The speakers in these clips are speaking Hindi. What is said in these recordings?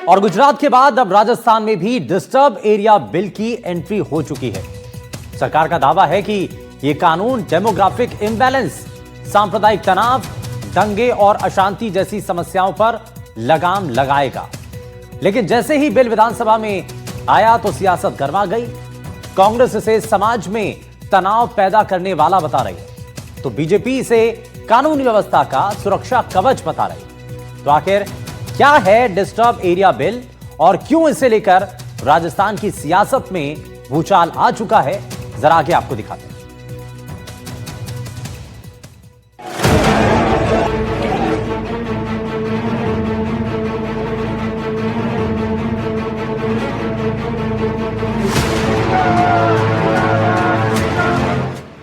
और गुजरात के बाद अब राजस्थान में भी डिस्टर्ब एरिया बिल की एंट्री हो चुकी है। सरकार का दावा है कि यह कानून डेमोग्राफिक इम्बैलेंस, सांप्रदायिक तनाव, दंगे और अशांति जैसी समस्याओं पर लगाम लगाएगा। लेकिन जैसे ही बिल विधानसभा में आया तो सियासत गर्मा गई। कांग्रेस इसे समाज में तनाव पैदा करने वाला बता रही है, तो बीजेपी इसे कानून व्यवस्था का सुरक्षा कवच बता रही। तो आखिर क्या है डिस्टर्ब एरिया बिल और क्यों इसे लेकर राजस्थान की सियासत में भूचाल आ चुका है, जरा आगे आपको दिखाते हैं।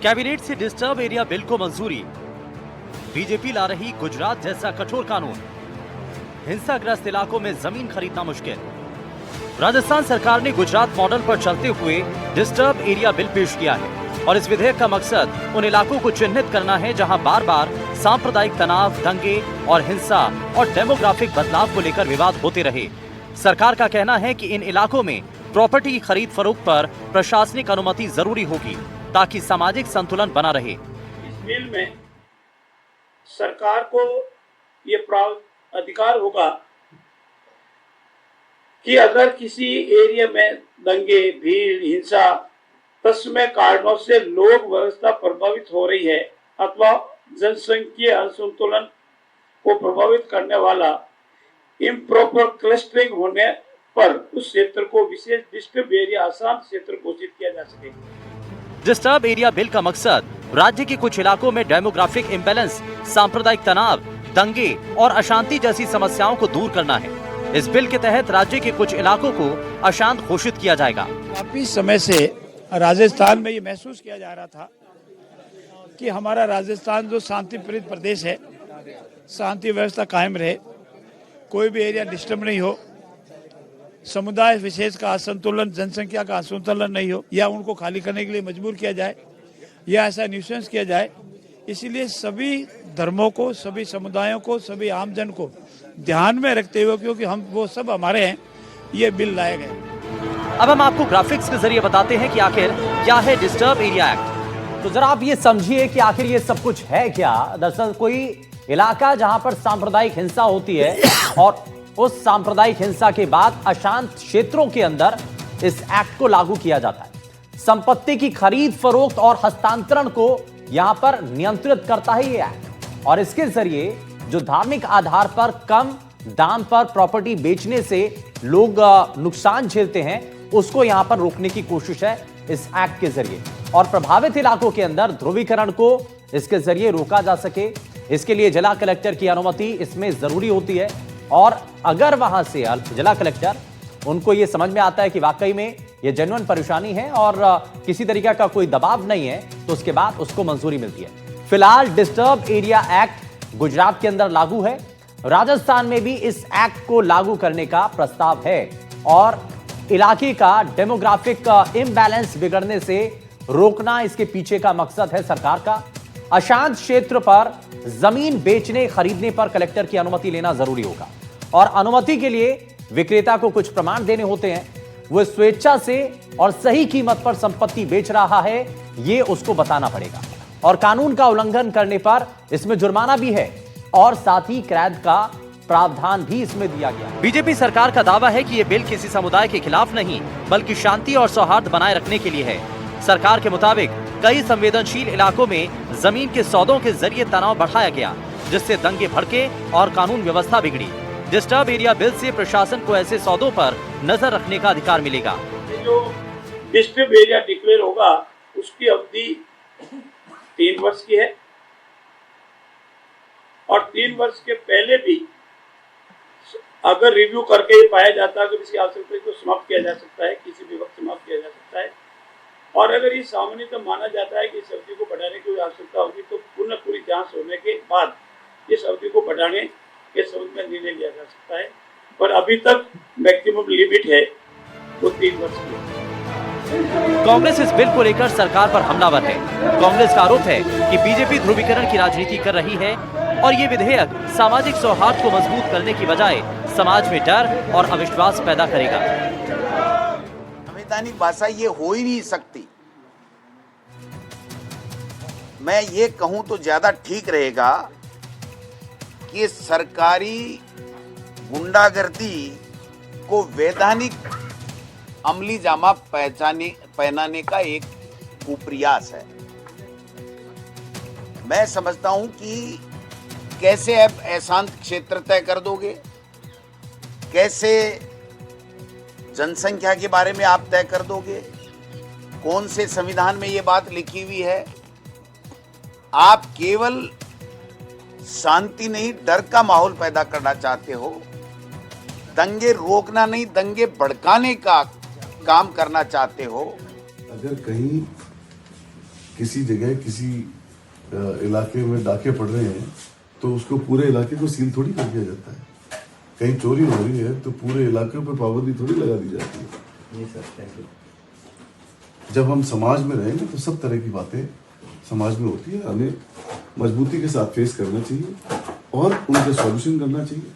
कैबिनेट से डिस्टर्ब एरिया बिल को मंजूरी। बीजेपी ला रही गुजरात जैसा कठोर कानून। हिंसाग्रस्त इलाकों में जमीन खरीदना मुश्किल। राजस्थान सरकार ने गुजरात मॉडल पर चलते हुए डिस्टर्ब एरिया बिल पेश किया है और इस विधेयक का मकसद उन इलाकों को चिन्हित करना है जहां बार बार सांप्रदायिक तनाव, दंगे और हिंसा और डेमोग्राफिक बदलाव को लेकर विवाद होते रहे। सरकार का कहना है कि इन इलाकों में प्रॉपर्टी की खरीद फरोख्त पर प्रशासनिक अनुमति जरूरी होगी ताकि सामाजिक संतुलन बना रहे। इस बिल में सरकार को ये अधिकार होगा कि अगर किसी एरिया में दंगे, भीड़, हिंसा, तत्समय कारणों से लोक व्यवस्था प्रभावित हो रही है अथवा जनसंख्या असंतुलन को प्रभावित करने वाला इम्प्रॉपर क्लस्टरिंग होने पर उस क्षेत्र को विशेष डिस्टर्ब एरिया अशांत क्षेत्र घोषित किया जा सके। डिस्टर्ब एरिया बिल का मकसद राज्य के कुछ इलाकों में डेमोग्राफिक इम्बैलेंस, सांप्रदायिक तनाव, दंगे और अशांति जैसी समस्याओं को दूर करना है। इस बिल के तहत राज्य के कुछ इलाकों को अशांत घोषित किया जाएगा। काफी समय से राजस्थान में ये महसूस किया जा रहा था कि हमारा राजस्थान जो शांति प्रिय प्रदेश है, शांति व्यवस्था कायम रहे, कोई भी एरिया डिस्टर्ब नहीं हो, समुदाय विशेष का असंतुलन, जनसंख्या का असंतुलन नहीं हो या उनको खाली करने के लिए मजबूर किया जाए या ऐसा न्यूसेंस किया जाए। इसीलिए सभी धर्मों को, सभी समुदायों को, सभी आमजन को ध्यान में रखते हुए, क्योंकि हम वो सब हमारे हैं, ये बिल लाए गए। अब हम आपको ग्राफिक्स के जरिए बताते हैं कि आखिर क्या है डिस्टर्ब एरिया एक्ट। तो जरा आप ये समझिए कि आखिर ये सब कुछ है क्या। दरअसल कोई इलाका जहां पर सांप्रदायिक हिंसा होती है और उस सांप्रदायिक हिंसा के बाद अशांत क्षेत्रों के अंदर इस एक्ट को लागू किया जाता है। संपत्ति की खरीद फरोख्त और हस्तांतरण को यहां पर नियंत्रित करता है ये एक्ट, और इसके जरिए जो धार्मिक आधार पर कम दाम पर प्रॉपर्टी बेचने से लोग नुकसान झेलते हैं, उसको यहां पर रोकने की कोशिश है इस एक्ट के जरिए। और प्रभावित इलाकों के अंदर ध्रुवीकरण को इसके जरिए रोका जा सके, इसके लिए जिला कलेक्टर की अनुमति इसमें जरूरी होती है। और अगर वहां से जिला कलेक्टर उनको यह समझ में आता है कि वाकई में यह जेन्युइन परेशानी है और किसी तरीके का कोई दबाव नहीं है, तो उसके बाद उसको मंजूरी मिलती है। फिलहाल डिस्टर्ब एरिया एक्ट गुजरात के अंदर लागू है। राजस्थान में भी इस एक्ट को लागू करने का प्रस्ताव है और इलाके का डेमोग्राफिक इम्बैलेंस बिगड़ने से रोकना इसके पीछे का मकसद है सरकार का। अशांत क्षेत्र पर जमीन बेचने खरीदने पर कलेक्टर की अनुमति लेना जरूरी होगा और अनुमति के लिए विक्रेता को कुछ प्रमाण देने होते हैं। वो स्वेच्छा से और सही कीमत पर संपत्ति बेच रहा है, ये उसको बताना पड़ेगा। और कानून का उल्लंघन करने पर इसमें जुर्माना भी है और साथ ही कैद का प्रावधान भी इसमें दिया गया। बीजेपी सरकार का दावा है कि यह बिल किसी समुदाय के खिलाफ नहीं, बल्कि शांति और सौहार्द बनाए रखने के लिए है। सरकार के मुताबिक कई संवेदनशील इलाकों में जमीन के सौदों के जरिए तनाव बढ़ाया गया, जिससे दंगे भड़के और कानून व्यवस्था बिगड़ी। डिस्टर्ब एरिया बिल से प्रशासन को ऐसे सौदों पर नजर रखने का अधिकार मिलेगा। जो डिस्टर्ब एरिया डिक्लेयर होगा उसकी अवधि 3 वर्ष की है और 3 वर्ष के पहले भी अगर रिव्यू करके ये पाया जाता है कि किसी आवश्यकता को समाप्त किया जा सकता है, किसी भी वक्त समाप्त किया जा सकता है। और अगर ये सामान्यतः माना जाता है कि इस अवधि को बढ़ाने की आवश्यकता होगी तो पुनः पूरी जांच होने के बाद इस अवधि को बढ़ाने के संबंध में निर्णय लिया जा सकता है। पर अभी तक मैक्सिमम लिमिट है वो 3 वर्ष की। कांग्रेस इस बिल को लेकर सरकार पर हमलावर है। कांग्रेस का आरोप है कि बीजेपी ध्रुवीकरण की राजनीति कर रही है और ये विधेयक सामाजिक सौहार्द को मजबूत करने की बजाय समाज में डर और अविश्वास पैदा करेगा। संवैधानिक भाषा ये हो ही नहीं सकती। मैं ये कहूं तो ज्यादा ठीक रहेगा कि सरकारी गुंडागर्दी को वैधानिक अमली जामा पहनाने का एक कुप्रयास है। मैं समझता हूं कि कैसे आप अशांत क्षेत्र तय कर दोगे, कैसे जनसंख्या के बारे में आप तय कर दोगे, कौन से संविधान में ये बात लिखी हुई है। आप केवल शांति नहीं, डर का माहौल पैदा करना चाहते हो। दंगे रोकना नहीं, दंगे भड़काने का काम करना चाहते हो। अगर कहीं किसी जगह किसी इलाके में डाके पड़ रहे हैं तो उसको पूरे इलाके को सील थोड़ी कर दिया जाता है। कहीं चोरी हो रही है तो पूरे इलाके पर पाबंदी थोड़ी लगा दी जाती है। जी सर, थैंक यू। जब हम समाज में रहेंगे तो सब तरह की बातें समाज में होती है, हमें मजबूती के साथ फेस करना चाहिए और उनका सॉल्यूशन करना चाहिए।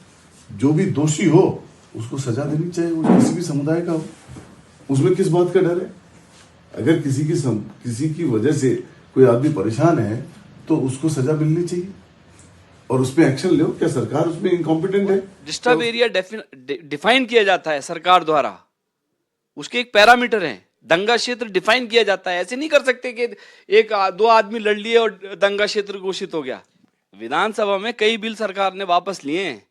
जो भी दोषी हो उसको सजा देनी चाहिए, वो किसी भी समुदाय का हो। उसमें किस बात का डर है? अगर किसी की वजह से कोई आदमी परेशान है तो उसको सजा मिलनी चाहिए और उस पर एक्शन लो। क्या सरकार उसमें इनकॉम्पिटेंट है? डिस्टर्ब एरिया डिफाइन किया जाता है सरकार द्वारा, उसके एक पैरामीटर है। दंगा क्षेत्र डिफाइन किया जाता है। ऐसे नहीं कर सकते कि एक दो आदमी लड़ लिए और दंगा क्षेत्र घोषित हो गया। विधानसभा में कई बिल सरकार ने वापस लिए हैं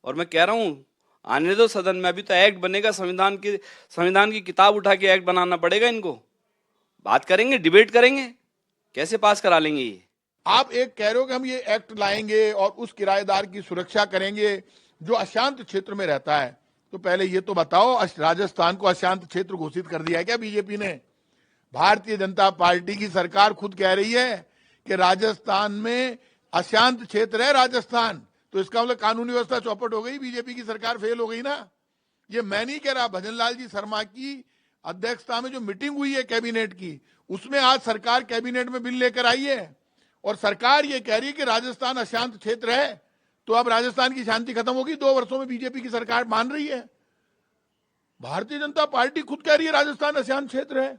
और मैं कह रहा हूं आने दो सदन में। अभी तो एक्ट बनेगा, संविधान की किताब उठा के एक्ट बनाना पड़ेगा इनको। बात करेंगे, डिबेट करेंगे, कैसे पास करा लेंगे ये। आप एक कह रहे हो कि हम ये एक्ट लाएंगे और उस किराएदार की सुरक्षा करेंगे जो अशांत क्षेत्र में रहता है। तो पहले ये तो बताओ, राजस्थान को अशांत क्षेत्र घोषित कर दिया है क्या बीजेपी ने? भारतीय जनता पार्टी की सरकार खुद कह रही है कि राजस्थान में अशांत क्षेत्र है राजस्थान। तो इसका मतलब कानूनी व्यवस्था चौपट हो गई, बीजेपी की सरकार फेल हो गई ना। ये मैं नहीं कह रहा, भजन लाल जी शर्मा की अध्यक्षता में जो मीटिंग हुई है कैबिनेट की, उसमें आज सरकार कैबिनेट में बिल लेकर आई है और सरकार ये कह रही है कि राजस्थान अशांत क्षेत्र है। तो अब राजस्थान की शांति खत्म होगी। 2 वर्षों में बीजेपी की सरकार मान रही है। भारतीय जनता पार्टी खुद कह रही है राजस्थान अशांत क्षेत्र है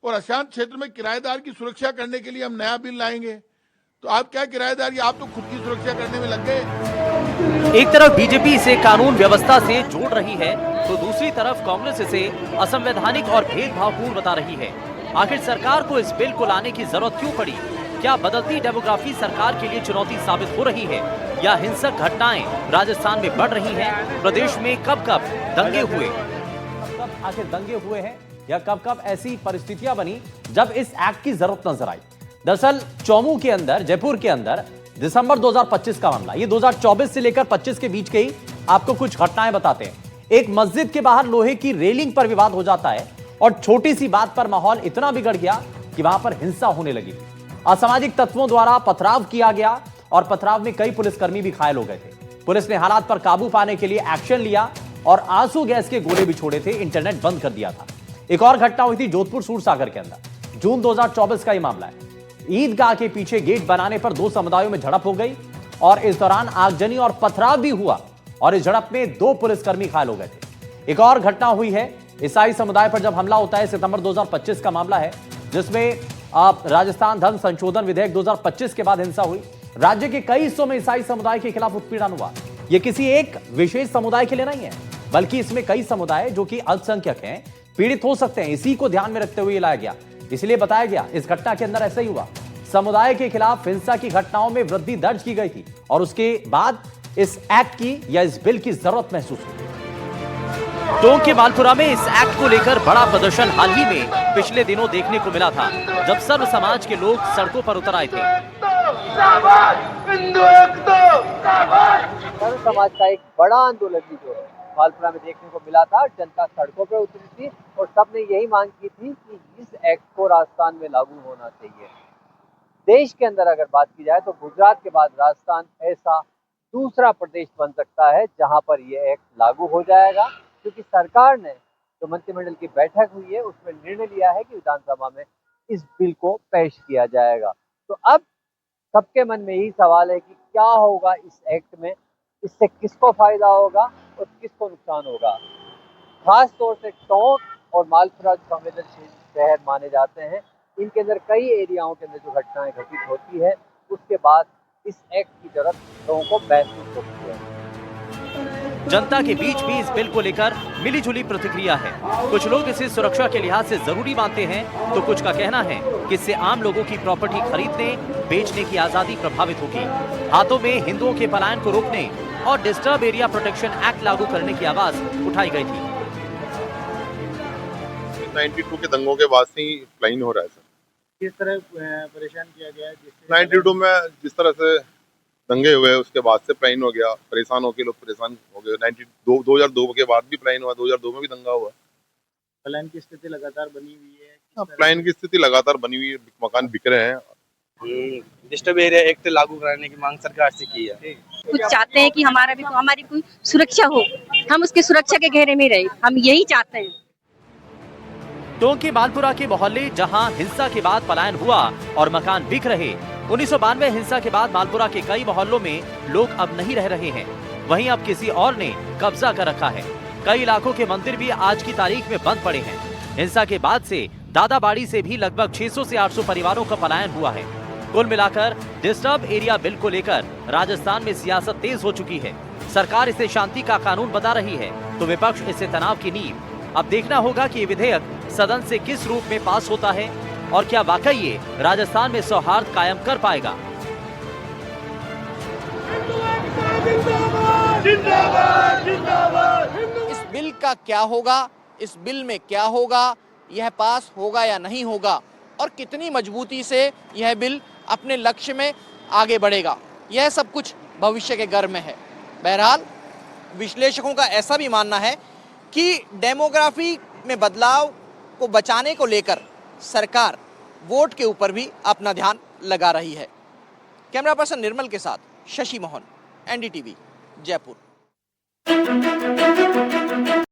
और अशांत क्षेत्र में किराएदार की सुरक्षा करने के लिए हम नया बिल लाएंगे। तो आप क्या किराएदार, आप तो खुद की सुरक्षा करने में लग गए। एक तरफ बीजेपी इसे कानून व्यवस्था से जोड़ रही है तो दूसरी तरफ कांग्रेस इसे असंवैधानिक और भेदभावपूर्ण बता रही है। आखिर सरकार को इस बिल को लाने की जरूरत क्यों पड़ी? क्या बदलती डेमोग्राफी सरकार के लिए चुनौती साबित हो रही है या हिंसक घटनाएं राजस्थान में बढ़ रही हैं? प्रदेश में कब कब दंगे हुए, कब आखिर दंगे हुए हैं या कब कब ऐसी परिस्थितियां बनी जब इस एक्ट की जरूरत नजर आई? दरअसल चौमू के अंदर, जयपुर के अंदर दिसंबर 2025 का मामला, ये 2024 से लेकर 25 के बीच के ही आपको कुछ घटनाएं बताते हैं। एक मस्जिद के बाहर लोहे की रेलिंग पर विवाद हो जाता है और छोटी सी बात पर माहौल इतना बिगड़ गया कि वहां पर हिंसा होने लगी। असामाजिक तत्वों द्वारा पथराव किया गया और पथराव में कई पुलिसकर्मी भी घायल हो गए थे। पुलिस ने हालात पर काबू पाने के लिए एक्शन लिया और आंसू गैस के गोले भी छोड़े थे, इंटरनेट बंद कर दिया था। एक और घटना हुई थी जोधपुर सूरसागर के अंदर, जून 2024 का यह मामला है। ईदगाह के पीछे गेट बनाने पर 2 समुदायों में झड़प हो गई और इस दौरान आगजनी और पथराव भी हुआ और इस झड़प में 2 पुलिसकर्मी घायल हो गए थे। एक और घटना हुई है ईसाई समुदाय पर जब हमला होता है, सितंबर 2025 का मामला है, जिसमें राजस्थान धर्म संशोधन विधेयक 2025 के बाद हिंसा हुई। राज्य के कई हिस्सों में ईसाई समुदाय के खिलाफ उत्पीड़न हुआ। यह किसी एक विशेष समुदाय के लिए नहीं है, बल्कि इसमें कई समुदाय जो कि अल्पसंख्यक हैं पीड़ित हो सकते हैं। इसी को ध्यान में रखते हुए लाया गया, इसलिए बताया गया इस घटना के अंदर ऐसा ही हुआ। समुदाय के खिलाफ हिंसा की घटनाओं में वृद्धि दर्ज की गई थी और उसके बाद इस एक्ट की या इस बिल की जरूरत महसूस हुई। टोंक के मालपुरा में इस एक्ट को लेकर बड़ा प्रदर्शन हाल ही में पिछले दिनों देखने को मिला था, जब सर्व समाज के लोग सड़कों पर उतर आए थे। सर्व समाज का एक बड़ा आंदोलन भी जो है मालपुरा में देखने को मिला था। जनता सड़कों पर उतरी थी और सबने यही मांग की थी कि इस एक्ट को राजस्थान में लागू होना चाहिए। देश के अंदर अगर बात की जाए तो गुजरात के बाद राजस्थान ऐसा दूसरा प्रदेश बन सकता है जहां पर यह एक्ट लागू हो जाएगा, क्योंकि सरकार ने जो मंत्रिमंडल की बैठक हुई है उसमें निर्णय लिया है कि विधानसभा में इस बिल को पेश किया जाएगा। तो अब सबके मन में यही सवाल है कि क्या होगा इस एक्ट में, इससे किसको फायदा होगा और किसको नुकसान होगा। खास तौर से टोंक और मालपुरा जो संवेदनशील शहर माने जाते हैं, इनके अंदर कई एरियाओं के अंदर जो घटनाएं घटित होती है, उसके बाद इस एक्ट की जरूरत लोगों को महसूस होती है। जनता के बीच भी इस बिल को लेकर मिलीजुली प्रतिक्रिया है। कुछ लोग इसे सुरक्षा के लिहाज से जरूरी मानते हैं, तो कुछ का कहना है कि इससे आम लोगों की प्रॉपर्टी खरीदने बेचने की आजादी प्रभावित होगी। हाथों में हिंदुओं के पलायन को रोकने और डिस्टर्ब एरिया प्रोटेक्शन एक्ट लागू करने की आवाज उठाई गई थी। 92 के दंगों के बाद से ही प्लान हो रहा है सर। किस तरह परेशान किया गया है? 92 में जिस तरह से दंगे हुए उसके बाद से प्लान हो गया, परेशान होके लोग परेशान हो गए। 2002 के बाद भी प्लान हुआ, 2002 में भी दंगा हुआ। प्लान की स्थिति लगातार बनी हुई है। प्लान की स्थिति लगातार बनी हुई है, मकान बिक रहे हैं। डिस्टर्ब एरिया एक्ट लागू कराने की मांग सरकार से की है। कुछ चाहते हैं कि हमारी कोई सुरक्षा हो, हम उसकी सुरक्षा के घेरे में रहे, हम यही चाहते हैं। टोंक के मालपुरा के मोहल्ले जहां हिंसा के बाद पलायन हुआ और मकान बिक रहे, 1992 हिंसा के बाद मालपुरा के कई मोहल्लों में लोग अब नहीं रह रहे हैं। वहीं अब किसी और ने कब्जा कर रखा है। कई इलाकों के मंदिर भी आज की तारीख में बंद पड़े हैं। हिंसा के बाद से दादाबाड़ी से भी लगभग 600 से 800 परिवारों का पलायन हुआ है। कुल मिलाकर डिस्टर्ब एरिया बिल को लेकर राजस्थान में सियासत तेज हो चुकी है। सरकार इसे शांति का कानून बता रही है, तो विपक्ष इसे तनाव की नींव। अब देखना होगा कि ये विधेयक सदन से किस रूप में पास होता है और क्या वाकई ये राजस्थान में सौहार्द कायम कर पाएगा। इस बिल का क्या होगा, इस बिल में क्या होगा, यह पास होगा या नहीं होगा और कितनी मजबूती से यह बिल अपने लक्ष्य में आगे बढ़ेगा, यह सब कुछ भविष्य के घर में है। बहरहाल विश्लेषकों का ऐसा भी मानना है कि डेमोग्राफी में बदलाव को बचाने को लेकर सरकार वोट के ऊपर भी अपना ध्यान लगा रही है। कैमरा पर्सन निर्मल के साथ शशि मोहन, एनडीटीवी, जयपुर।